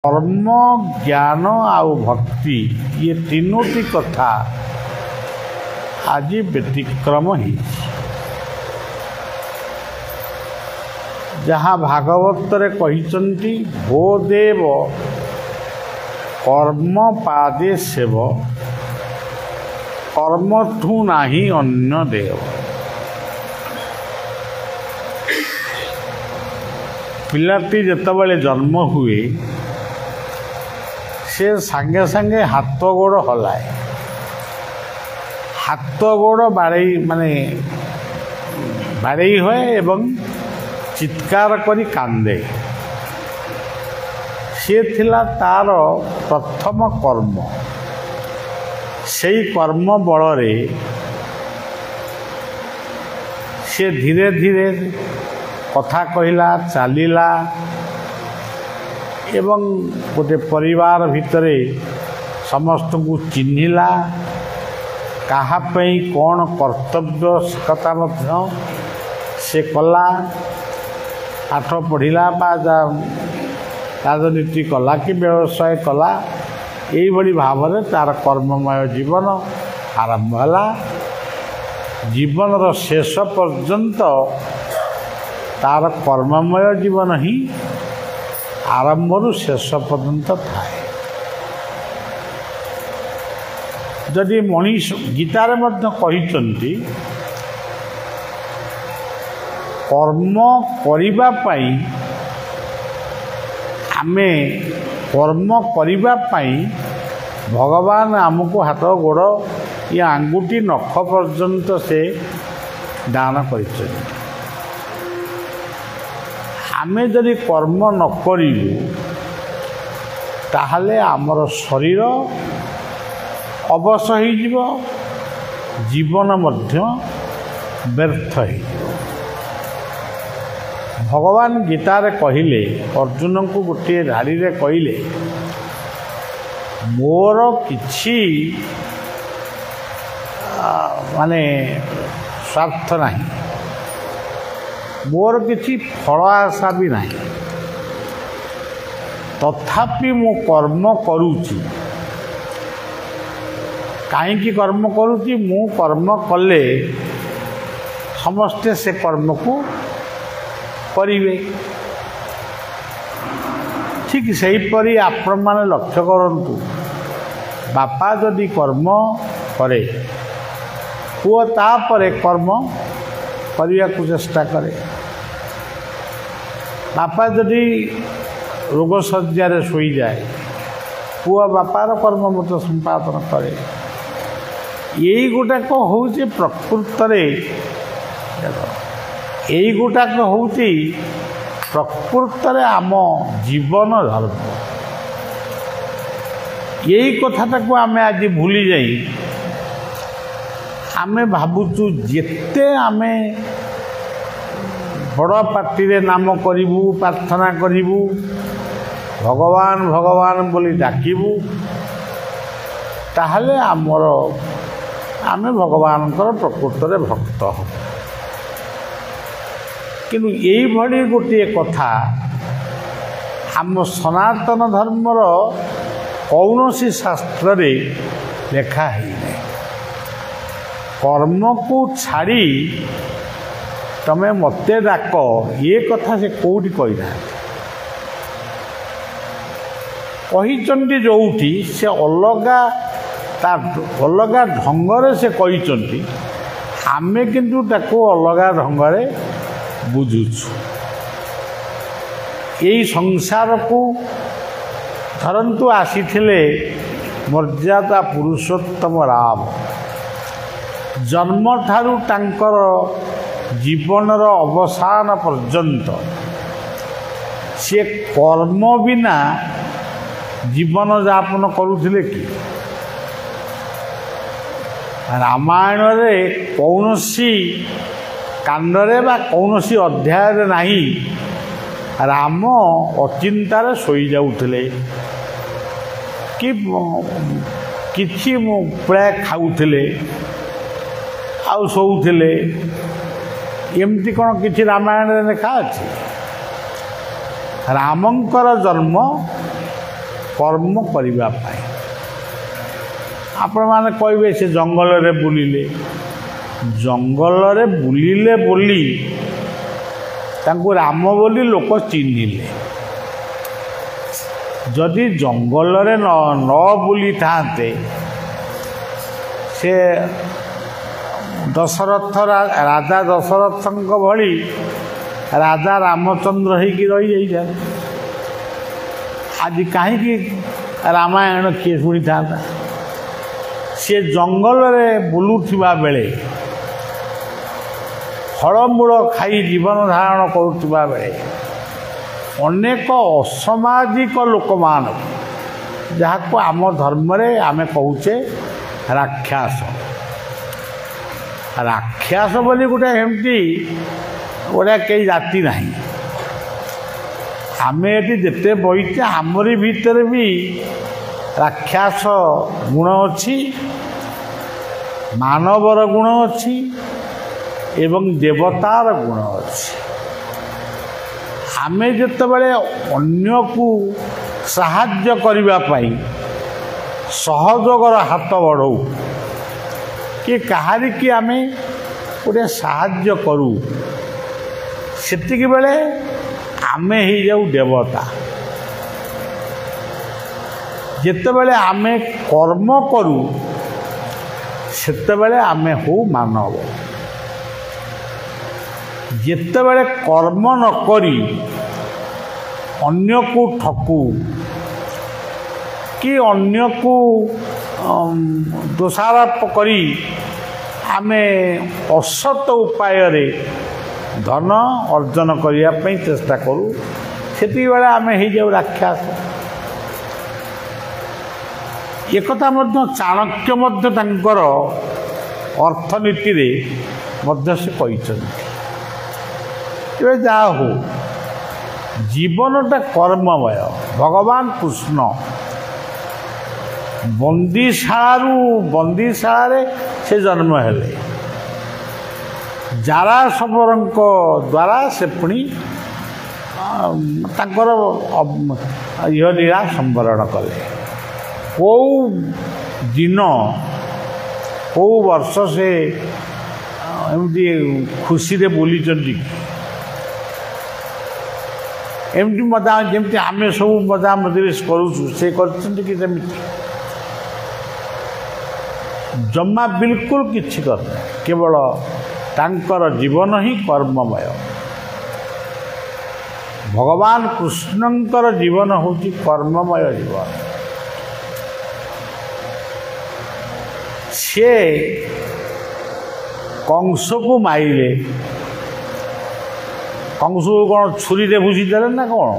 कर्म ज्ञान आउ भक्ति ये तीनोटी कथा आज व्यतिक्रम ही जहाँ भागवत रे कहिचंती भो देव कर्म पादे सेव कर्म ठू नाही अन्य देव। पिलाटी जेतबेले जन्म हुए से सांगे सांगे हाथ गोड़ हलाए, हाथ गोड़ बाड़े माने बाड़े हुए एवं चित्कार करी कांदे। से थिला तार प्रथम कर्म। सेई कर्म बलरे से धीरे धीरे कथा कहला चलिला एवं गोटे परिवार भितरे समस्त को चिन्हिला, काहापई कौन कर्तव्य कथा मध्य से कला, पाठ पढ़िला बा राजनीति कला कि व्यवसाय कला, यही भली भाव में तार कर्ममय जीवन आरंभ है। जीवन शेष पर्यंत तार कर्ममय जीवन ही आरंभरू शेष पर्यंत थाए। जदि मनीष गीतार मध्य कहिचंती कर्म करिबा पाई आमे कर्म करिबा पाई भगवान आमको हाथ गोड़ या आंगुठी नख पर्यंत से दान करिछन। आमे जदि कर्म न करिबु ताहले आमर शरीर अवश हो जीव, जीवन मध्य व्यर्थ हो। भगवान गीतारे कहिले अर्जुन को गोटे धाड़ी रे कहिले मोर किछि माने स्वार्थ नहीं, मोर किछि फल आशा भी नहीं, तथापि मु कर्म करूची। काईकि कर्म करूची? मु कर्म कले समस्ते से कर्म को करिवे। ठीक सेहीपरि आपण माने लक्ष्य करंतु, बापा जदि कर्म करे पुओ तापरे कर्म करने को चेष्टा करे। बापा जदि रोग सज्जार शोई जाए पुआ बापार कर्म मत संपादन करे। यही गुटाक हूँ प्रकृत यही गुटाक हूँ प्रकृत आम जीवन धर्म। यही कथाटा को आम आज भूली जाई आमे भावुचु जेते आमे बड़ पार्टी रे नाम करिबू, प्रार्थना करिबू, भगवान भगवान बोली डाकिबू, ताहले आमर आमे भगवान प्रकृत रे भक्त हो। किंतु यही भली गोटे कथा आम सनातन धर्मर कौनसी शास्त्र रे लेखा है। कर्म को छाड़ी तमे मते डाक ये कथा से कौटी कहना कही जोटी से अलगा अलगा ढंगरे से कही। आमे किंतु ताको अलगा ढंगरे बुझुछु। यही संसार को धरंतु आसीथिले मर्यादा पुरुषोत्तम राम। जन्म ठारू तांकर जीवनर अवसान पर्यंत से कर्म बिना जीवन यापन करुथिले कि? रामायण रे कौनसी कांडरे बा कौनसी अध्याय रे नाही राम अचिंतार शोई जाउथिले कि किछि प्राय खाउथिले आउ शोउथिले। एमती कौन किछि रामायण रे लिखा अछि? रामंकर जन्म କର୍ମ କରିବା ପାଇଁ। ଆପଣମାନେ କହିବେ ସେ ଜଙ୍ଗଲରେ ବୁଲିଲେ, ଜଙ୍ଗଲରେ ବୁଲିଲେ ବୋଲି ତାଙ୍କୁ ରାମ ବୋଲି ଲୋକ ଚିହ୍ନିଲେ। ଯଦି ଜଙ୍ଗଲରେ ନ ବୁଲିଥାନ୍ତେ ସେ ଦଶରଥ ରାଜା ଦଶରଥଙ୍କ ଭଳି ରାଜା ରାମଚନ୍ଦ୍ର ହେଇକି ରହିଯାଇଥାନ୍ତେ। ଆଜି କାହିଁକି ରାମାୟଣ କିଏ ଶୁଣିଥାନ୍ତା? ସେ ଜଙ୍ଗଲରେ ବୁଲୁଥିବା ବେଳେ, ଫଳମୂଳ ଖାଇ ଜୀବନ ଧାରଣ କରୁଥିବା ବେଳେ ଅନେକ ଅସାମାଜିକ ଲୋକମାନଙ୍କୁ, ଯାହାକୁ ଆମ ଧର୍ମରେ ଆମେ କହୁଛେ ରାକ୍ଷାସ। ରାକ୍ଷାସ ବୋଲି ଗୋଟେ ଏମିତି ଗୋଟେ କେହି ଜାତି ନାହିଁ। ଆମେ ଏଠି ଯେତେ ବଇଛେ ଆମରି ଭିତରେ ବି ରାକ୍ଷାସ ଗୁଣ ଅଛି, ମାନବର ଗୁଣ ଅଛି ଏବଂ ଦେବତାର ଗୁଣ ଅଛି। ଆମେ ଯେତେବେଳେ ଅନ୍ୟକୁ ସାହାଯ୍ୟ କରିବା ପାଇଁ ସହଯୋଗର ହାତ ବଢ଼ାଉ କି କାହାରିକି ଆମେ ଗୋଟେ ସାହାଯ୍ୟ କରୁ, ସେତିକି ବେଳେ ଆମେ ହେଇଯାଉ ଦେବତା। ଯେତେବେଳେ ଆମେ କର୍ମ କରୁ ସେତେବେଳେ ଆମେ ହଉ ମାନବ। ଯେତେବେଳେ କର୍ମ ନ କରି ଅନ୍ୟକୁ ଠକୁ କି ଅନ୍ୟକୁ ଦୋଷାରୋପ କରି ଆମେ ଅସତ ଉପାୟରେ ଧନ ଅର୍ଜନ କରିବା ପାଇଁ ଚେଷ୍ଟା କରୁ, ସେତିକିବେଳେ ଆମେ ହେଇଯାଉ ରାକ୍ଷାସ। ଏକଥା ମଧ୍ୟ ଚାଣକ୍ୟ ମଧ୍ୟ ତାଙ୍କର ଅର୍ଥନୀତିରେ ମଧ୍ୟ ସେ କହିଛନ୍ତି। ଏବେ ଯାହା ହଉ, ଜୀବନଟା କର୍ମମୟ। ଭଗବାନ କୃଷ୍ଣ ବନ୍ଦୀଶାଳାରେ ସେ ଜନ୍ମ ହେଲେ, ଜାରାଶବରଙ୍କ ଦ୍ୱାରା ସେ ପୁଣି ତାଙ୍କର ଇହଲୀଳା ସମ୍ବରଣ କଲେ। କେଉଁ ଦିନ କେଉଁ ବର୍ଷ ସେ ଏମିତି ଖୁସିରେ ବୁଲିଛନ୍ତି, ଏମିତି ମଜା ଯେମିତି ଆମେ ସବୁ ମଜା ମଜଲିସ କରୁଛୁ ସେ କରିଛନ୍ତି କି? ସେମିତି ଜମା ବିଲକୁଲ କିଛି କରିନି। କେବଳ ତାଙ୍କର ଜୀବନ ହିଁ କର୍ମମୟ। ଭଗବାନ କୃଷ୍ଣଙ୍କର ଜୀବନ ହେଉଛି କର୍ମମୟ ଜୀବନ। ସେ କଂସକୁ ମାରିଲେ, କଂସକୁ କ'ଣ ଛୁରୀରେ ଭୁଷି ଦେଲେ ନା କ'ଣ?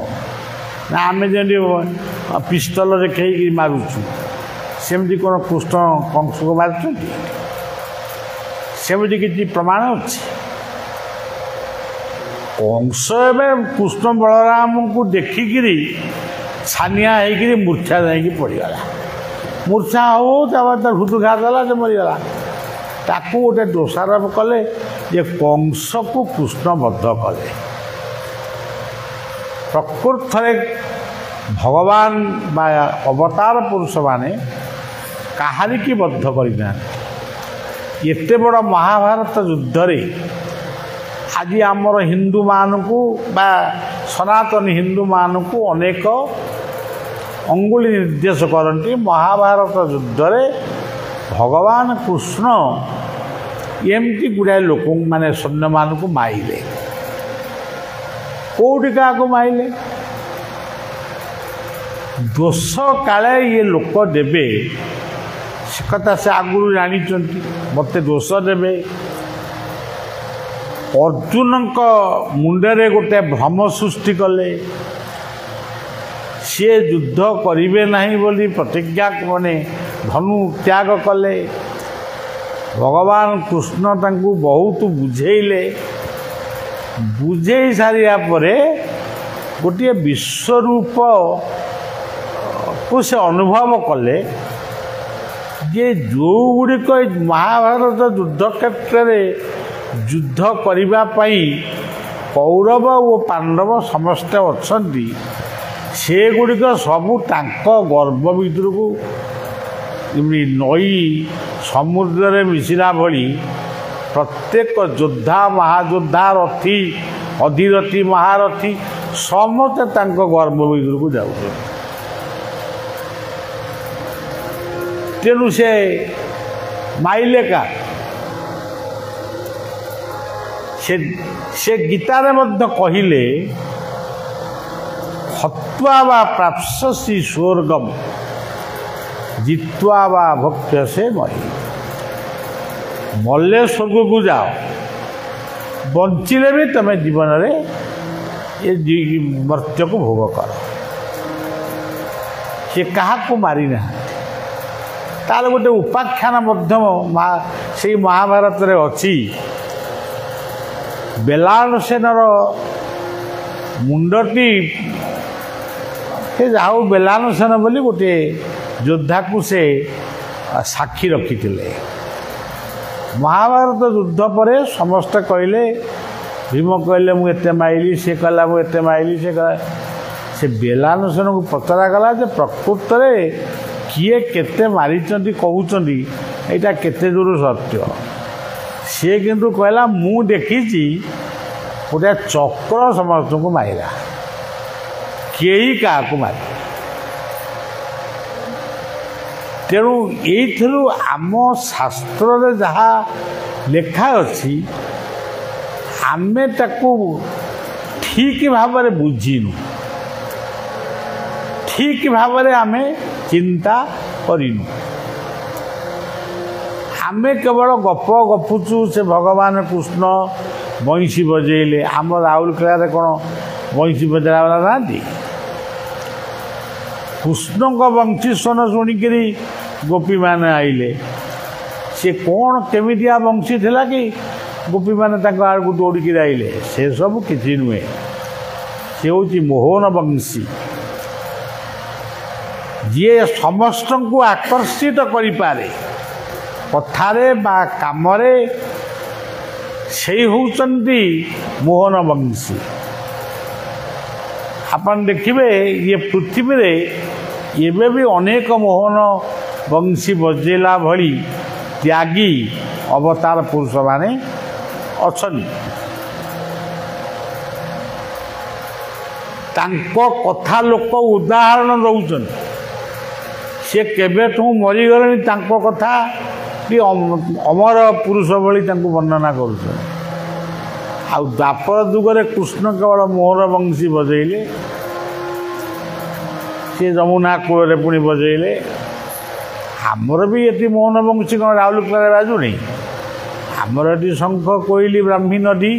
ନା ଆମେ ଯେମିତି ପିସ୍ତଲରେ ଖେଳିକି ମାରୁଛୁ ସେମିତି କ'ଣ କୃଷ୍ଣ କଂସକୁ ମାରୁଛନ୍ତି? ସେମିତି କିଛି ପ୍ରମାଣ ଅଛି? କଂସ ଏବେ କୃଷ୍ଣ ବଳରାମଙ୍କୁ ଦେଖିକିରି ଛାନିଆ ହେଇକିରି ମୂର୍ଚ୍ଛା ଯାଇକି ପଡ଼ିଗଲା। ମୂର୍ଚ୍ଛା ହଉ ତାପରେ ତା ହୃଦଘାତ ହେଲା, ସେ ମରିଗଲା। ତାକୁ ଗୋଟେ ଦୋଷାରୋପ କଲେ ଯେ କଂସକୁ କୃଷ୍ଣ ବଦ୍ଧ କଲେ। ପ୍ରକୃତରେ ଭଗବାନ ବା ଅବତାର ପୁରୁଷମାନେ କାହାରିକି ବଦ୍ଧ କରିନାହାନ୍ତି। ଏତେ ବଡ଼ ମହାଭାରତ ଯୁଦ୍ଧରେ ଆଜି ଆମର ହିନ୍ଦୁମାନଙ୍କୁ ବା ସନାତନୀ ହିନ୍ଦୁମାନଙ୍କୁ ଅନେକ ଅଙ୍ଗୁଳି ନିର୍ଦ୍ଦେଶ କରନ୍ତି। ମହାଭାରତ ଯୁଦ୍ଧରେ ଭଗବାନ କୃଷ୍ଣ ଏମିତି ଗୁଡ଼ାଏ ଲୋକଙ୍କୁ ମାନେ ସୈନ୍ୟମାନଙ୍କୁ ମାଇଲେ। କେଉଁଠି କାହାକୁ ମାଇଲେ? ଦୋଷ କାଳେ ଇଏ ଲୋକ ଦେବେ ସେ କଥା ସେ ଆଗରୁ ଜାଣିଛନ୍ତି, ମୋତେ ଦୋଷ ଦେବେ। ଅର୍ଜୁନଙ୍କ ମୁଣ୍ଡରେ ଗୋଟେ ଭ୍ରମ ସୃଷ୍ଟି କଲେ। ସିଏ ଯୁଦ୍ଧ କରିବେ ନାହିଁ ବୋଲି ପ୍ରତିଜ୍ଞା ମାନେ ଧନୁ ତ୍ୟାଗ କଲେ। ଭଗବାନ କୃଷ୍ଣ ତାଙ୍କୁ ବହୁତ ବୁଝେଇଲେ। ବୁଝେଇ ସାରିବା ପରେ ଗୋଟିଏ ବିଶ୍ୱରୂପକୁ ସେ ଅନୁଭବ କଲେ ଯେ ଯେଉଁଗୁଡ଼ିକ ମହାଭାରତ ଯୁଦ୍ଧ କ୍ଷେତ୍ରରେ ଯୁଦ୍ଧ କରିବା ପାଇଁ କୌରବ ଓ ପାଣ୍ଡବ ସମସ୍ତେ ଅଛନ୍ତି, ସେଗୁଡ଼ିକ ସବୁ ତାଙ୍କ ଗର୍ବ ଭିତରକୁ ଯେମିତି ନଈ ସମୁଦ୍ରରେ ମିଶିଲା ଭଳି ପ୍ରତ୍ୟେକ ଯୋଦ୍ଧା ମହାଯୋଦ୍ଧା ରଥୀ ଅଧିରଥୀ ମହାରଥୀ ସମସ୍ତେ ତାଙ୍କ ଗର୍ବ ଭିତରକୁ ଯାଉଛନ୍ତି। ତେଣୁ ମାଇଲେ କା ସେ ଗୀତାରେ ମଧ୍ୟ କହିଲେ ହତ୍ୱା ବା ପ୍ରାପ୍ସ୍ୟସି ସ୍ୱର୍ଗମ୍ ଜିତ୍ୱା ବା ଭକ୍ଷ୍ୟସେ ମହି। ମଲେ ସ୍ୱର୍ଗକୁ ଯାଅ, ବଞ୍ଚିଲେ ବି ତମେ ଜୀବନରେ ଏ ମର୍ତ୍ତ୍ୟକୁ ଭୋଗ କର। ସେ କାହାକୁ ମାରିନାହାନ୍ତି। ତାର ଗୋଟେ ଉପାଖ୍ୟାନ ମଧ୍ୟ ସେଇ ମହାଭାରତରେ ଅଛି। ବେଲାଳସେନର ମୁଣ୍ଡଟି ସେ ଯାହା ହଉ ବେଲାଳସେନ ବୋଲି ଗୋଟିଏ ଯୋଦ୍ଧାକୁ ସେ ସାକ୍ଷୀ ରଖିଥିଲେ। ମହାଭାରତ ଯୁଦ୍ଧ ପରେ ସମସ୍ତେ କହିଲେ, ଭୀମ କହିଲେ ମୁଁ ଏତେ ମାଇଲି, ସେ କହିଲା ମୁଁ ଏତେ ମାଇଲି, ସେ କହିଲା। ସେ ବେଲାଳସେନକୁ ପଚରାଗଲା ଯେ ପ୍ରକୃତରେ କିଏ କେତେ ମାରିଛନ୍ତି କହୁଛନ୍ତି, ଏଇଟା କେତେ ଦୂର ସତ୍ୟ। ସିଏ କିନ୍ତୁ କହିଲା ମୁଁ ଦେଖିଛି ଗୋଟେ ଚକ୍ର ସମସ୍ତଙ୍କୁ ମାରିଲା, କେହି କାହାକୁ ମାରି। ତେଣୁ ଏଇଥିରୁ ଆମ ଶାସ୍ତ୍ରରେ ଯାହା ଲେଖା ଅଛି ଆମେ ତାକୁ ଠିକ୍ ଭାବରେ ବୁଝିନୁ, ଠିକ୍ ଭାବରେ ଆମେ ଚିନ୍ତା କରିନୁ। ଆମେ କେବଳ ଗପ ଗପୁଛୁ ସେ ଭଗବାନ କୃଷ୍ଣ ବଇଁଶୀ ବଜେଇଲେ। ଆମ ରାଉରକେଲାରେ କ'ଣ ବଇଁଶୀ ବଜାଇଲା ବାଲା ନାହାନ୍ତି? କୃଷ୍ଣଙ୍କ ବଂଶୀ ସ୍ୱନ ଶୁଣିକିରି ଗୋପୀମାନେ ଆଇଲେ। ସେ କ'ଣ କେମିତିଆ ବଂଶୀ ଥିଲା କି ଗୋପୀମାନେ ତାଙ୍କ ଆଡ଼କୁ ଦୌଡ଼ିକିରି ଆଇଲେ? ସେସବୁ କିଛି ନୁହେଁ, ସେ ହେଉଛି ମୋହନ ବଂଶୀ, ଯିଏ ସମସ୍ତଙ୍କୁ ଆକର୍ଷିତ କରିପାରେ କଥାରେ ବା କାମରେ। ସେଇ ହେଉଛନ୍ତି ମୋହନ ବଂଶୀ। ଆପଣ ଦେଖିବେ ଇଏ ପୃଥିବୀରେ ଏବେ ବି ଅନେକ ମୋହନ ବଂଶୀ ବଜେଇଲା ଭଳି ତ୍ୟାଗୀ ଅବତାର ପୁରୁଷମାନେ ଅଛନ୍ତି। ତାଙ୍କ କଥା ଲୋକ ଉଦାହରଣ ଦେଉଛନ୍ତି। ସେ କେବେଠୁ ମରିଗଲେଣି, ତାଙ୍କ କଥା ବି ଅମର ପୁରୁଷ ଭଳି ତାଙ୍କୁ ବର୍ଣ୍ଣନା କରୁଛନ୍ତି। ଆଉ ଦ୍ୱାପର ଯୁଗରେ କୃଷ୍ଣ କେବଳ ମୋହନ ବଂଶୀ ବଜେଇଲେ, ସେ ଯମୁନା କୂଳରେ ପୁଣି ବଜେଇଲେ। ଆମର ବି ଏଠି ମୋହନ ବଂଶୀ କ'ଣ ରାଉରକେଲାରେ ବାଜୁନି? ଆମର ଏଠି ଶଙ୍ଖ କୋଇଲି ବ୍ରାହ୍ମୀ ନଦୀ,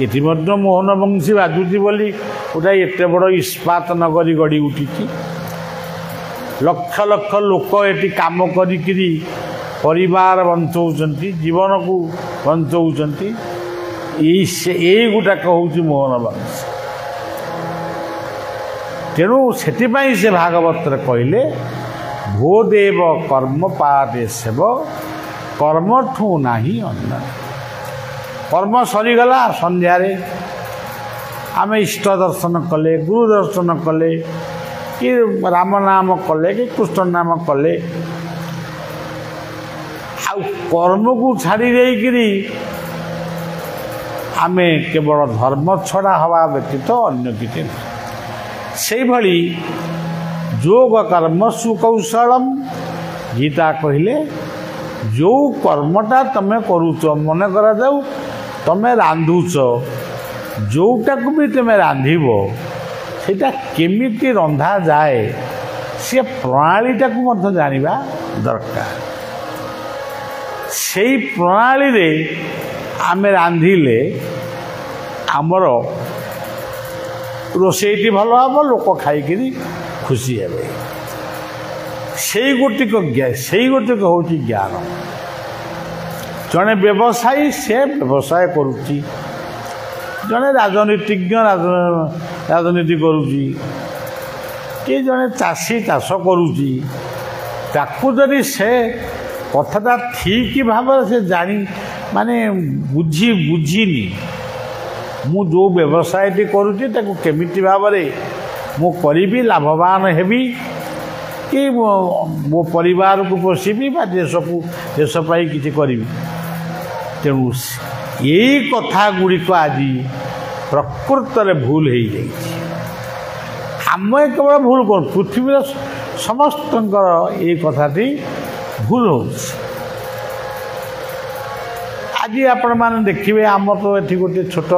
ଏଠି ମଧ୍ୟ ମୋହନ ବଂଶୀ ବାଜୁଛି ବୋଲି ଗୋଟାଏ ଏତେ ବଡ଼ ଇସ୍ପାତ ନଗରୀ ଗଢ଼ି ଉଠିଛି। ଲକ୍ଷ ଲକ୍ଷ ଲୋକ ଏଠି କାମ କରିକିରି ପରିବାର ବଞ୍ଚଉଛନ୍ତି, ଜୀବନକୁ ବଞ୍ଚଉଛନ୍ତି। ଏଇଗୁଡ଼ାକ ହେଉଛି ମୋହନ ବଂଶୀ। ତେଣୁ ସେଥିପାଇଁ ସେ ଭାଗବତରେ କହିଲେ ଭୋ ଦେବ କର୍ମ ପାଦେ ସେବ କର୍ମଠୁ ନାହିଁ ଅନ୍ୟ। କର୍ମ ସରିଗଲା, ସନ୍ଧ୍ୟାରେ ଆମେ ଇଷ୍ଟ ଦର୍ଶନ କଲେ, ଗୁରୁ ଦର୍ଶନ କଲେ, କି ରାମ ନାମ କଲେ, କି କୃଷ୍ଣ ନାମ କଲେ, ଆଉ କର୍ମକୁ ଛାଡ଼ି ଦେଇକିରି ଆମେ କେବଳ ଧର୍ମ ଛଡ଼ା ହେବା ବ୍ୟତୀତ ଅନ୍ୟ କିଛି ନାହିଁ। ସେଇଭଳି ଯୋଗ କର୍ମ ସୁକୌଶଳମ୍, ଗୀତା କହିଲେ ଯେଉଁ କର୍ମଟା ତମେ କରୁଛ, ମନେ କରାଯାଉ ତମେ ରାନ୍ଧୁଛ, ଯେଉଁଟାକୁ ବି ତମେ ରାନ୍ଧିବ ସେଇଟା କେମିତି ରନ୍ଧାଯାଏ ସେ ପ୍ରଣାଳୀଟାକୁ ମଧ୍ୟ ଜାଣିବା ଦରକାର। ସେଇ ପ୍ରଣାଳୀରେ ଆମେ ରାନ୍ଧିଲେ ଆମର ରୋଷେଇଟି ଭଲ ହେବ, ଲୋକ ଖାଇକିରି ଖୁସି ହେବେ। ସେଇ ଗୋଟିକ ହେଉଛି ଜ୍ଞାନ। ଜଣେ ବ୍ୟବସାୟୀ ସେ ବ୍ୟବସାୟ କରୁଛି, ଜଣେ ରାଜନୀତିଜ୍ଞ ରାଜନୀତି କରୁଛି, କି ଜଣେ ଚାଷୀ ଚାଷ କରୁଛି। ତାକୁ ଯଦି ସେ କଥାଟା ଠିକ୍ ଭାବରେ ସେ ବୁଝିନି, ମୁଁ ଯେଉଁ ବ୍ୟବସାୟଟି କରୁଛି ତାକୁ କେମିତି ଭାବରେ ମୁଁ କରିବି, ଲାଭବାନ ହେବି କି ମୋ ପରିବାରକୁ ପୋଷିବି ବା ଦେଶ ପାଇଁ କିଛି କରିବି। ତେଣୁ ଏଇ କଥା ଗୁଡ଼ିକ ଆଜି ପ୍ରକୃତରେ ଭୁଲ ହେଇଯାଇଛି। ଆମେ କେବଳ ଭୁଲ କରୁଁ, ପୃଥିବୀର ସମସ୍ତଙ୍କର ଏଇ କଥାଟି ଭୁଲ ହେଉଛି। ଆଜି ଆପଣମାନେ ଦେଖିବେ, ଆମର ତ ଏଠି ଗୋଟିଏ ଛୋଟ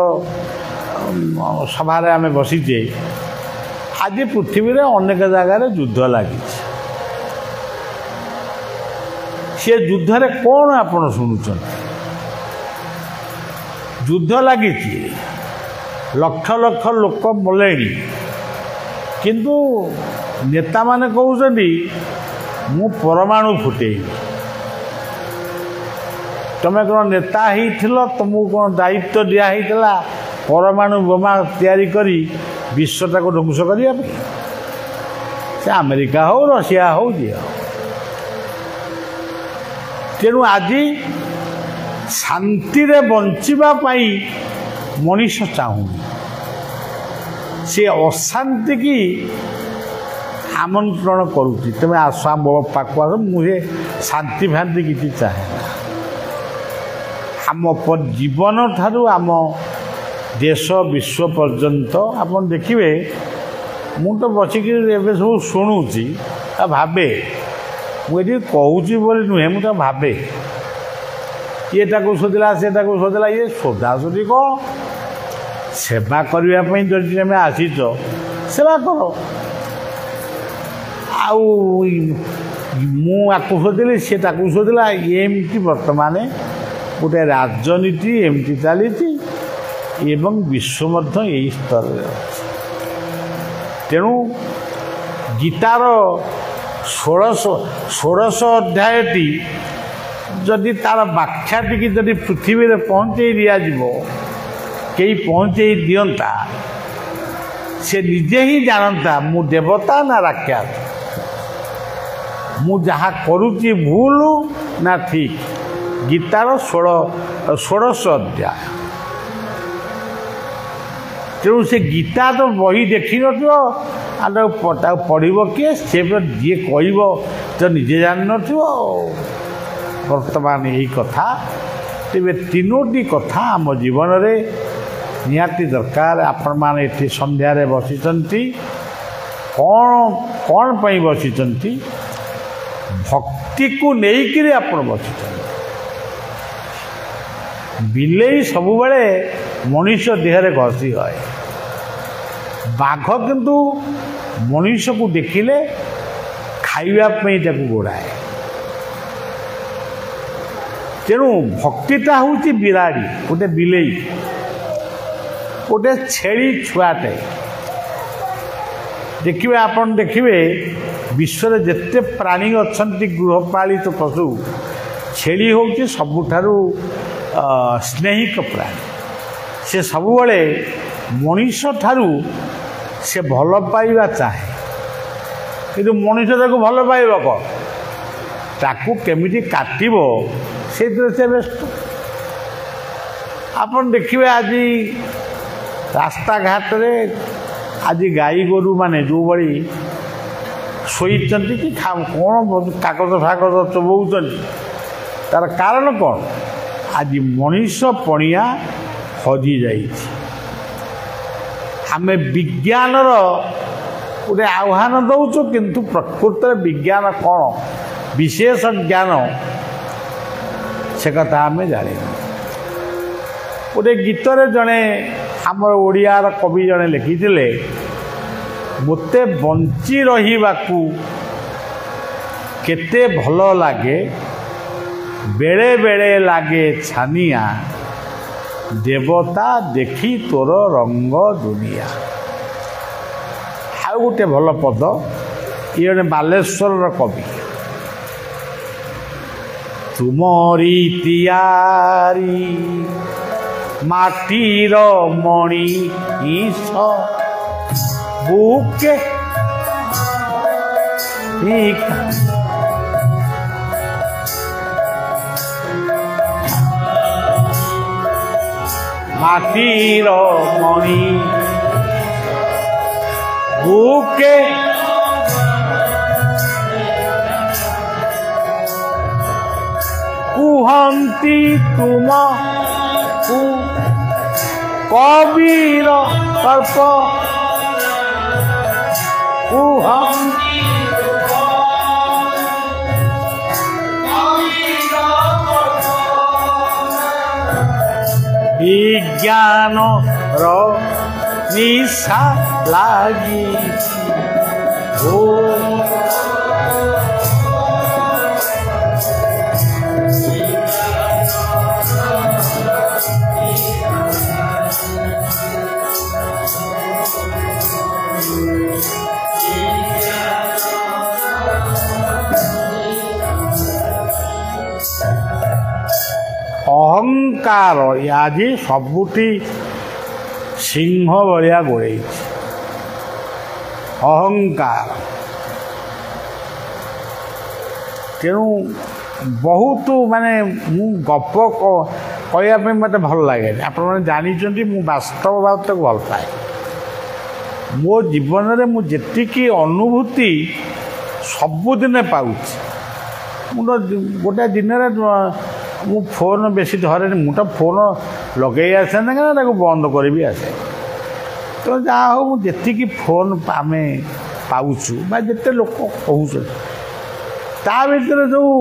ସଭାରେ ଆମେ ବସିଛେ। ଆଜି ପୃଥିବୀରେ ଅନେକ ଜାଗାରେ ଯୁଦ୍ଧ ଲାଗିଛି। ସେ ଯୁଦ୍ଧରେ କ'ଣ ଆପଣ ଶୁଣୁଛନ୍ତି? ଯୁଦ୍ଧ ଲାଗିଛି, ଲକ୍ଷ ଲକ୍ଷ ଲୋକ ମଲେଣି, କିନ୍ତୁ ନେତାମାନେ କହୁଛନ୍ତି ମୁଁ ପରମାଣୁ ଫୁଟେଇବି। ତୁମେ କ'ଣ ନେତା ହେଇଥିଲ? ତୁମକୁ କ'ଣ ଦାୟିତ୍ୱ ଦିଆ ହେଇଥିଲା ପରମାଣୁ ବୋମା ତିଆରି କରି ବିଶ୍ୱଟାକୁ ଧ୍ୱଂସ କରିବା ପାଇଁ? ସେ ଆମେରିକା ହଉ, ରଷିଆ ହଉ, ଯିଏ ହଉ। ତେଣୁ ଆଜି ଶାନ୍ତିରେ ବଞ୍ଚିବା ପାଇଁ ମଣିଷ ଚାହୁଁନି, ସେ ଅଶାନ୍ତିକି ଆମନ୍ତ୍ରଣ କରୁଛି। ତୁମେ ଆସ ଆମ ପାଖକୁ ଆସ, ମୁଁ ସେ ଶାନ୍ତି ଫାନ୍ତି କିଛି ଚାହେଁ ନା। ଆମ ଜୀବନ ଠାରୁ ଆମ ଦେଶ ବିଶ୍ୱ ପର୍ଯ୍ୟନ୍ତ ଆପଣ ଦେଖିବେ, ମୁଁ ତ ବସିକି ଏବେ ସବୁ ଶୁଣୁଛି, ଭାବେ, ମୁଁ ଏଠି କହୁଛି ବୋଲି ନୁହେଁ, ମୁଁ ତ ଭାବେ ଇଏ ତାକୁ ଶୋଧିଲା, ସେ ତାକୁ ଶୋଧିଲା। ଇଏ ଶୋଧାଶୋଧି କ'ଣ? ସେବା କରିବା ପାଇଁ ଯଦି ତମେ ଆସିଛ, ସେବା କର। ଆଉ ମୁଁ ଆକୁ ଶୋଧିଲି, ସେ ତାକୁ ଶୋଧିଲା, ଏମିତି ବର୍ତ୍ତମାନ ଗୋଟେ ରାଜନୀତି ଏମିତି ଚାଲିଛି ଏବଂ ବିଶ୍ୱ ମଧ୍ୟ ଏହି ସ୍ତରରେ ଅଛି। ତେଣୁ ଗୀତାର 16 ଅଧ୍ୟାୟଟି ଯଦି ତା'ର ବ୍ୟାଖ୍ୟାଟିକି ଯଦି ପୃଥିବୀରେ ପହଞ୍ଚେଇ ଦିଆଯିବ, କେହି ପହଞ୍ଚେଇ ଦିଅନ୍ତା, ସେ ନିଜେ ହିଁ ଜାଣନ୍ତା ମୁଁ ଦେବତା ନା ରାକ୍ଷସ, ମୁଁ ଯାହା କରୁଛି ଭୁଲ ନା ଠିକ୍। ଗୀତାର 16 ଅଧ୍ୟାୟ। ତେଣୁ ସେ ଗୀତା ତ ବହି ଦେଖିନଥିବ, ଆଉ ତାକୁ ପଢ଼ିବ କିଏ? ସେ ଯିଏ କହିବ ତ ନିଜେ ଜାଣିନଥିବ। ବର୍ତ୍ତମାନ ଏହି କଥା, ତେବେ 3ଟି କଥା ଆମ ଜୀବନରେ ନିହାତି ଦରକାର। ଆପଣମାନେ ଏଠି ସନ୍ଧ୍ୟାରେ ବସିଛନ୍ତି, କ'ଣ ପାଇଁ ବସିଛନ୍ତି? ଭକ୍ତିକୁ ନେଇକିରି ଆପଣ ବସିଛନ୍ତି। ବିଲେଇ ସବୁବେଳେ ମଣିଷ ଦେହରେ ଘଷି ହଏ, ବାଘ କିନ୍ତୁ ମଣିଷକୁ ଦେଖିଲେ ଖାଇବା ପାଇଁ ତାକୁ ଗୋଡ଼ାଏ। ତେଣୁ ଭକ୍ତିଟା ହେଉଛି ବିରାଡ଼ି, ଗୋଟେ ବିଲେଇ, ଗୋଟେ ଛେଳି ଛୁଆଟେ। ଦେଖିବେ, ଆପଣ ଦେଖିବେ ବିଶ୍ୱରେ ଯେତେ ପ୍ରାଣୀ ଅଛନ୍ତି ଗୃହପାଳିତ ପଶୁ, ଛେଳି ହେଉଛି ସବୁଠାରୁ ସ୍ନେହିକ ପ୍ରାଣୀ। ସେ ସବୁବେଳେ ମଣିଷ ଠାରୁ ସେ ଭଲ ପାଇବା ଚାହେଁ, କିନ୍ତୁ ମଣିଷ ତାକୁ ଭଲ ପାଇବ କ'ଣ? ତାକୁ କେମିତି କାଟିବ ସେଇଥିରେ ସେ ବ୍ୟସ୍ତ। ଆପଣ ଦେଖିବେ ଆଜି ରାସ୍ତାଘାଟରେ ଆଜି ଗାଈ ଗୋରୁମାନେ ଯେଉଁଭଳି ଶୋଇଛନ୍ତି କି କ'ଣ କାଗଜ ଫାଗଜ ଚୋବଉଛନ୍ତି, ତା'ର କାରଣ କ'ଣ? ଆଜି ମଣିଷ ପଣିଆ ହଜିଯାଇଛି। ଆମେ ବିଜ୍ଞାନର ଗୋଟେ ଆହ୍ୱାନ ଦେଉଛୁ, କିନ୍ତୁ ପ୍ରକୃତରେ ବିଜ୍ଞାନ କ'ଣ, ବିଶେଷ ଜ୍ଞାନ, ସେ କଥା ଆମେ ଜାଣିନୁ। ଗୋଟେ ଗୀତରେ ଜଣେ ଆମର ଓଡ଼ିଆର କବି ଜଣେ ଲେଖିଥିଲେ, ମୋତେ ବଞ୍ଚି ରହିବାକୁ କେତେ ଭଲ ଲାଗେ, ବେଳେ ବେଳେ ଲାଗେ ଛାନିଆ, ଦେବତା ଦେଖି ତୋର ରଙ୍ଗ ଦୁନିଆ। ଆଉ ଗୋଟେ ଭଲ ପଦ, ଇଏ ଜଣେ ବାଲେଶ୍ୱରର କବି। ତୁମରି ତିଆରି ମାଟିର ମଣିଷ ବୁକେ ମାଟିର ମଣି ବୁକେ କୁହନ୍ତି ତୁମକୁ କବିର କଳ୍ପ କୁହନ୍ତି ବିଜ୍ଞାନର ନିଶା ଲାଗି ଅହଙ୍କାର ଆଜି ସବୁଠି ସିଂହ ଭଳିଆ ଗୋଡ଼େଇଛି। ଅହଙ୍କାର ତେଣୁ ବହୁତ ମାନେ ମୁଁ ଗପ କହିବା ପାଇଁ ମୋତେ ଭଲ ଲାଗେନି। ଆପଣମାନେ ଜାଣିଛନ୍ତି ମୁଁ ବାସ୍ତବବାଦକୁ ଭଲ ପାଏ। ମୋ ଜୀବନରେ ମୁଁ ଯେତିକି ଅନୁଭୂତି ସବୁଦିନେ ପାଉଛି। ମୁଁ ତ ଗୋଟେ ଦିନରେ ମୁଁ ଫୋନ୍ ବେଶୀ ଧରେନି। ମୁଁ ତ ଫୋନ୍ ଲଗେଇ ଆସେ ନା କାହିଁକିନା ତାକୁ ବନ୍ଦ କରିବି ଆସେ। ତ ଯାହା ହଉ ମୁଁ ଯେତିକି ଫୋନ୍ ଆମେ ପାଉଛୁ ବା ଯେତେ ଲୋକ କହୁଛନ୍ତି ତା ଭିତରେ ଯେଉଁ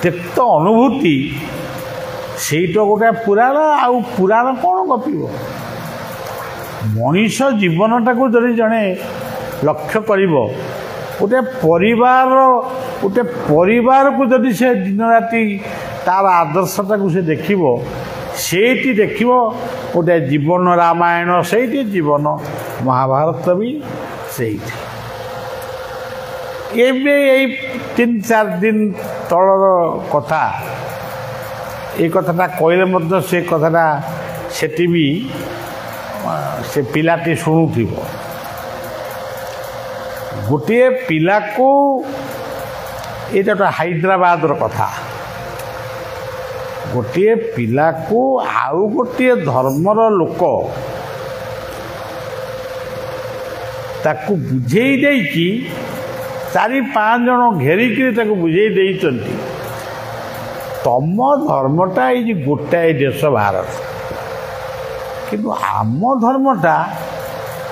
ତିକ୍ତ ଅନୁଭୂତି ସେଇଟା ଗୋଟେ ପୁରାଣ। ଆଉ ପୁରାଣ କ'ଣ ଗପିବ? ମଣିଷ ଜୀବନଟାକୁ ଯଦି ଜଣେ ଲକ୍ଷ୍ୟ କରିବ, ଗୋଟେ ପରିବାରକୁ ଯଦି ସେ ଦିନ ରାତି ତାର ଆଦର୍ଶଟାକୁ ସେ ଦେଖିବ, ସେଇଠି ଦେଖିବ ଗୋଟେ ଜୀବନ ରାମାୟଣ, ସେଇଠି ଜୀବନ ମହାଭାରତ ବି ସେଇଠି। ଏବେ ଏଇ 3-4 ଦିନ ତଳର କଥା, ଏ କଥାଟା କହିଲେ ମଧ୍ୟ ସେ କଥାଟା ସେଠି ବି ସେ ପିଲାଟି ଶୁଣୁଥିବ। ଗୋଟିଏ ପିଲାକୁ, ଏଇଟା ଗୋଟେ ହାଇଦ୍ରାବାଦର କଥା, ଗୋଟିଏ ପିଲାକୁ ଆଉ ଗୋଟିଏ ଧର୍ମର ଲୋକ ତାକୁ ବୁଝେଇ ଦେଇକି 4-5 ଜଣ ଘେରିକିରି ତାକୁ ବୁଝେଇ ଦେଇଛନ୍ତି, ତମ ଧର୍ମଟା ଏଇ ଯେ ଗୋଟାଏ ଦେଶ ଭାରତ, କିନ୍ତୁ ଆମ ଧର୍ମଟା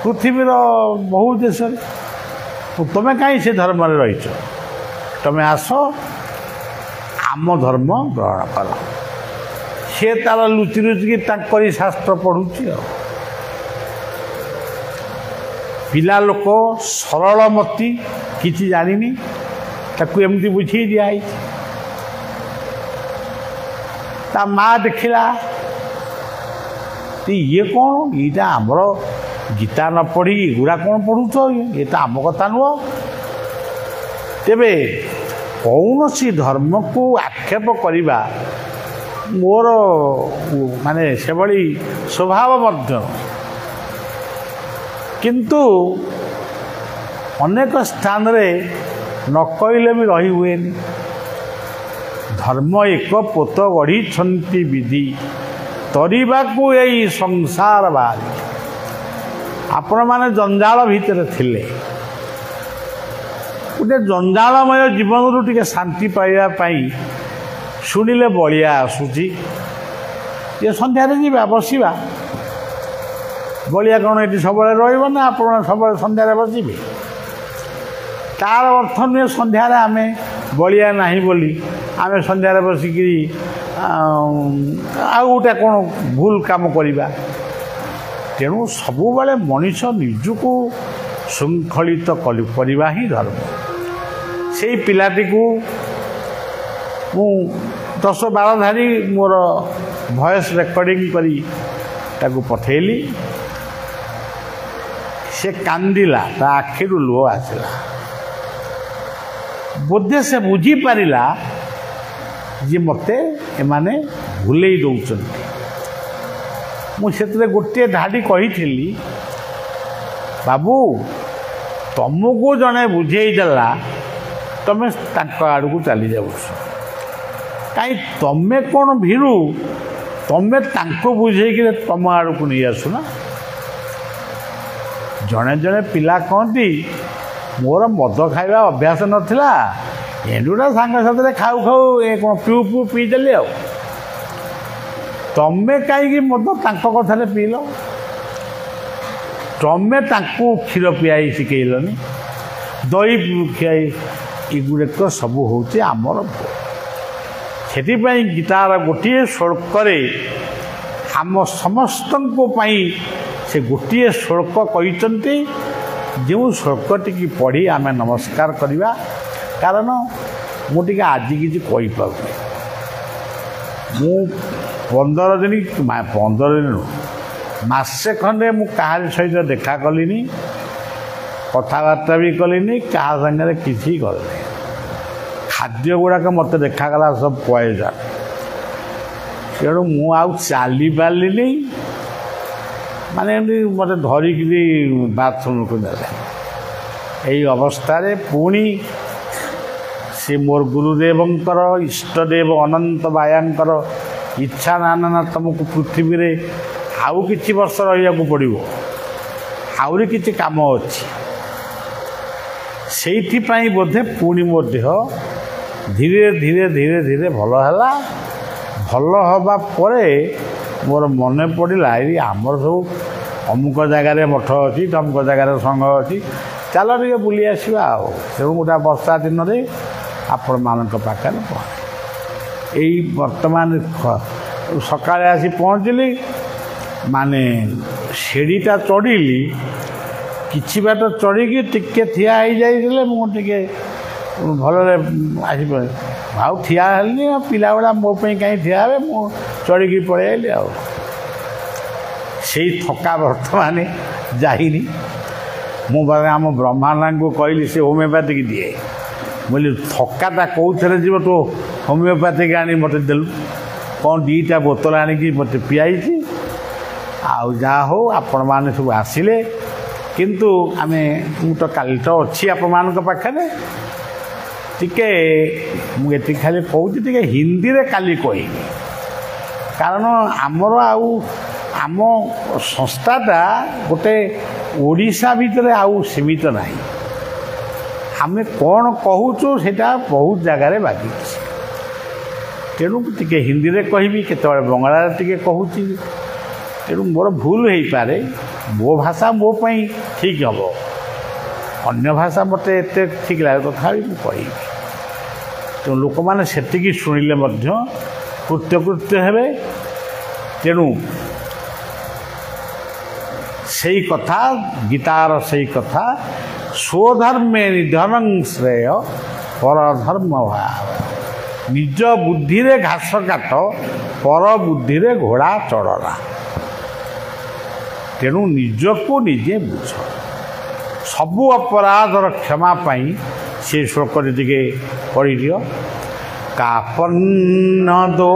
ପୃଥିବୀର ବହୁ ଦେଶରେ। ତମେ କାହିଁ ସେ ଧର୍ମରେ ରହିଛ? ତମେ ଆସ ଆମ ଧର୍ମ ଗ୍ରହଣ କର। ସେ ତାର ଲୁଚି ଲୁଚିକି ତାଙ୍କରି ଶାସ୍ତ୍ର ପଢ଼ୁଛି। ଆଉ ପିଲା ଲୋକ ସରଳମତି, କିଛି ଜାଣିନି, ତାକୁ ଏମିତି ବୁଝେଇ ଦିଆହେଇଛି। ତା ମା ଦେଖିଲା ଇଏ କ'ଣ, ଏଇଟା ଆମର ଗୀତା ନ ପଢ଼ି ଏଗୁଡ଼ା କ'ଣ ପଢ଼ୁଛ? ଏ ତ ଆମ କଥା ନୁହଁ। ତେବେ କୌଣସି ଧର୍ମକୁ ଆକ୍ଷେପ କରିବା ମୋର ମାନେ ସେଭଳି ସ୍ୱଭାବ ମଧ୍ୟ, କିନ୍ତୁ ଅନେକ ସ୍ଥାନରେ ନ କହିଲେ ବି ରହି ହୁଏନି। ଧର୍ମ ଏକ ପୋତ ଗଢ଼ିଛନ୍ତି ବିଧି, ତରିବାକୁ ଏଇ ସଂସାର ବାହାରି। ଆପଣମାନେ ଜଞ୍ଜାଳ ଭିତରେ ଥିଲେ, ଗୋଟେ ଜଞ୍ଜାଳମୟ ଜୀବନରୁ ଟିକେ ଶାନ୍ତି ପାଇବା ପାଇଁ ଶୁଣିଲେ ବଳିଆ ଆସୁଛି, ଏ ସନ୍ଧ୍ୟାରେ ଯିବା ବସିବା। ବଳିଆ କ'ଣ ଏଠି ସବୁବେଳେ ରହିବ ନା ଆପଣ ସବୁବେଳେ ସନ୍ଧ୍ୟାରେ ବସିବେ? ତାର ଅର୍ଥ ନୁହେଁ ସନ୍ଧ୍ୟାରେ ଆମେ ବଳିଆ ନାହିଁ ବୋଲି ଆମେ ସନ୍ଧ୍ୟାରେ ବସିକିରି ଆଉ ଗୋଟେ କ'ଣ ଭୁଲ କାମ କରିବା। ତେଣୁ ସବୁବେଳେ ମଣିଷ ନିଜକୁ ଶୃଙ୍ଖଳିତ କରିବା ହିଁ ଧର୍ମ। ସେଇ ପିଲାଟିକୁ ମୁଁ 10-12 ଧାରି ମୋର ଭଏସ୍ ରେକର୍ଡ଼ିଂ କରି ତାକୁ ପଠେଇଲି। ସେ କାନ୍ଦିଲା, ତା ଆଖିରୁ ଲୁହ ଆସିଲା। ବୋଧେ ସେ ବୁଝିପାରିଲା ଯେ ମୋତେ ଏମାନେ ଭୁଲେଇ ଦେଉଛନ୍ତି। ମୁଁ ସେଥିରେ ଗୋଟିଏ ଧାଡ଼ି କହିଥିଲି, ବାବୁ ତମକୁ ଜଣେ ବୁଝେଇ ଦେଲା, ତମେ ତାଙ୍କ ଆଡ଼କୁ ଚାଲି ଯାଉଛ, କାହିଁ ତମେ କ'ଣ ଭୀରୁ? ତମେ ତାଙ୍କୁ ବୁଝେଇକି ତମ ଆଡ଼କୁ ନେଇ ଆସୁନା। ଜଣେ ଜଣେ ପିଲା କହନ୍ତି ମୋର ମଦ ଖାଇବା ଅଭ୍ୟାସ ନଥିଲା, ଏଣ୍ଡୁଟା ସାଙ୍ଗସାଥିରେ ଖାଉ ଖାଉ ଏ କ'ଣ ପିଉ ପିଉ ପିଇଦେଲି ଆଉ। ତମେ କାହିଁକି ମଦ ତାଙ୍କ କଥାରେ ପିଇଲ? ତମେ ତାଙ୍କୁ କ୍ଷୀର ପିଆଇ ଶିଖେଇଲନି, ଦହି ଖିଆଇ, ଏଗୁଡ଼ାକ ସବୁ ହେଉଛି ଆମର ଭୁଲ। ସେଥିପାଇଁ ଗୀତାର ଗୋଟିଏ ଶ୍ଳୋକରେ ଆମ ସମସ୍ତଙ୍କ ପାଇଁ ସେ ଗୋଟିଏ ଶ୍ଳୋକ କହିଛନ୍ତି, ଯେଉଁ ଶ୍ଳୋକଟିକି ପଢ଼ି ଆମେ ନମସ୍କାର କରିବା। କାରଣ ମୁଁ ଟିକେ ଆଜି କିଛି କହିପାରୁନି। ମୁଁ 15 ଦିନ ମାସେ ଖଣ୍ଡେ ମୁଁ କାହାରି ସହିତ ଦେଖା କଲିନି, କଥାବାର୍ତ୍ତା ବି କଲିନି, କାହା ସାଙ୍ଗରେ କିଛି କଲିନି। ଖାଦ୍ୟ ଗୁଡ଼ାକ ମୋତେ ଦେଖାଗଲା ସବୁ ପଏଜନ୍। ତେଣୁ ମୁଁ ଆଉ ଚାଲିପାରିଲିନି, ମାନେ ଏମିତି ମୋତେ ଧରିକିରି ବାଥରୁମ୍କୁ ନେଲେ। ଏଇ ଅବସ୍ଥାରେ ପୁଣି ସେ ମୋର ଗୁରୁଦେବଙ୍କର, ଇଷ୍ଟଦେବ ଅନନ୍ତ ବାୟାଙ୍କର ଇଚ୍ଛା ନା ତୁମକୁ ପୃଥିବୀରେ ଆଉ କିଛି ବର୍ଷ ରହିବାକୁ ପଡ଼ିବ, ଆହୁରି କିଛି କାମ ଅଛି। ସେଇଥିପାଇଁ ବୋଧେ ପୁଣି ମୋ ଦେହ ଧୀରେ ଧୀରେ ଧୀରେ ଧୀରେ ଭଲ ହେଲା। ଭଲ ହେବା ପରେ ମୋର ମନେ ପଡ଼ିଲା, ଏଇ ଆମର ସବୁ ଅମୁକ ଜାଗାରେ ମଠ ଅଛି, ତମୁକ ଜାଗାରେ ସଂଘ ଅଛି, ଚାଲ ଟିକେ ବୁଲି ଆସିବା ଆଉ। ତେଣୁ ଗୋଟା ବର୍ଷା ଦିନରେ ଆପଣମାନଙ୍କ ପାଖରେ ପହଞ୍ଚେ। ଏଇ ବର୍ତ୍ତମାନ ସକାଳେ ଆସି ପହଞ୍ଚିଲି, ମାନେ ସିଡ଼ିଟା ଚଢ଼ିଲି, କିଛି ବାଟ ଚଢ଼ିକି ଟିକେ ଠିଆ ହେଇଯାଇଥିଲେ ମୁଁ ଟିକେ ଭଲରେ ଆସିପାରେ। ଆଉ ଠିଆ ହେଲିନି, ପିଲାଗୁଡ଼ା ମୋ ପାଇଁ କାହିଁ ଠିଆ ହେବେ, ମୁଁ ଚଢ଼ିକି ପଳେଇ ଆସିଲି ଆଉ। ସେଇ ଥକା ବର୍ତ୍ତମାନ ଯାଇନି। ମୁଁ ଆମ ବ୍ରହ୍ମାଣ୍ଡଙ୍କୁ କହିଲି ସେ ହୋମିଓପାଥିକ ଦିଏ। ମୁଁ କହିଲି ଥକାଟା କେଉଁଥିରେ ଯିବ, ତୁ ହୋମିଓପାଥିକ ଆଣି ମୋତେ ଦେଲୁ। କ'ଣ 2ଟା ବୋତଲ ଆଣିକି ମୋତେ ପିଆଇଛି। ଆଉ ଯାହା ହଉ ଆପଣମାନେ ସବୁ ଆସିଲେ, କିନ୍ତୁ ମୁଁ ତ କାଲି ତ ଅଛି ଆପଣମାନଙ୍କ ପାଖରେ। ଟିକେ ମୁଁ ଏତିକି ଖାଲି କହୁଛି, ଟିକେ ହିନ୍ଦୀରେ କାଲି କହିବି। କାରଣ ଆମର ଆଉ ଆମ ସଂସ୍ଥାଟା ଗୋଟେ ଓଡ଼ିଶା ଭିତରେ ଆଉ ସୀମିତ ନାହିଁ। ଆମେ କ'ଣ କହୁଛୁ ସେଇଟା ବହୁତ ଜାଗାରେ ବାଜିଛି। ତେଣୁ ଟିକେ ହିନ୍ଦୀରେ କହିବି, କେତେବେଳେ ବଙ୍ଗଳାରେ ଟିକେ କହୁଛି। ତେଣୁ ମୋର ଭୁଲ ହେଇପାରେ। ମୋ ଭାଷା ମୋ ପାଇଁ ଠିକ୍ ହେବ, ଅନ୍ୟ ଭାଷା ମୋତେ ଏତେ ଠିକ୍ ଲାଗେ, ତଥାପି ମୁଁ କହିବି। ତେଣୁ ଲୋକମାନେ ସେତିକି ଶୁଣିଲେ ମଧ୍ୟ କୃତ୍ୟକୃତ୍ୟ ହେବେ। ତେଣୁ ସେଇ କଥା, ଗୀତାର ସେଇ କଥା, ସ୍ୱଧର୍ମେ ନିଧନଂ ଶ୍ରେୟ ପରଧର୍ମ ଭାବ। ନିଜ ବୁଦ୍ଧିରେ ଘାସ କାଟ, ପର ବୁଦ୍ଧିରେ ଘୋଡ଼ା ଚଢ଼ନା। ତେଣୁ ନିଜକୁ ନିଜେ ବୁଝ। ସବୁ ଅପରାଧର କ୍ଷମା ପାଇଁ ସେ ଶ୍ଳୋକରେ ଟିକେ ପଢ଼ିଦିଅ। କାପନ୍ନ ଦୋ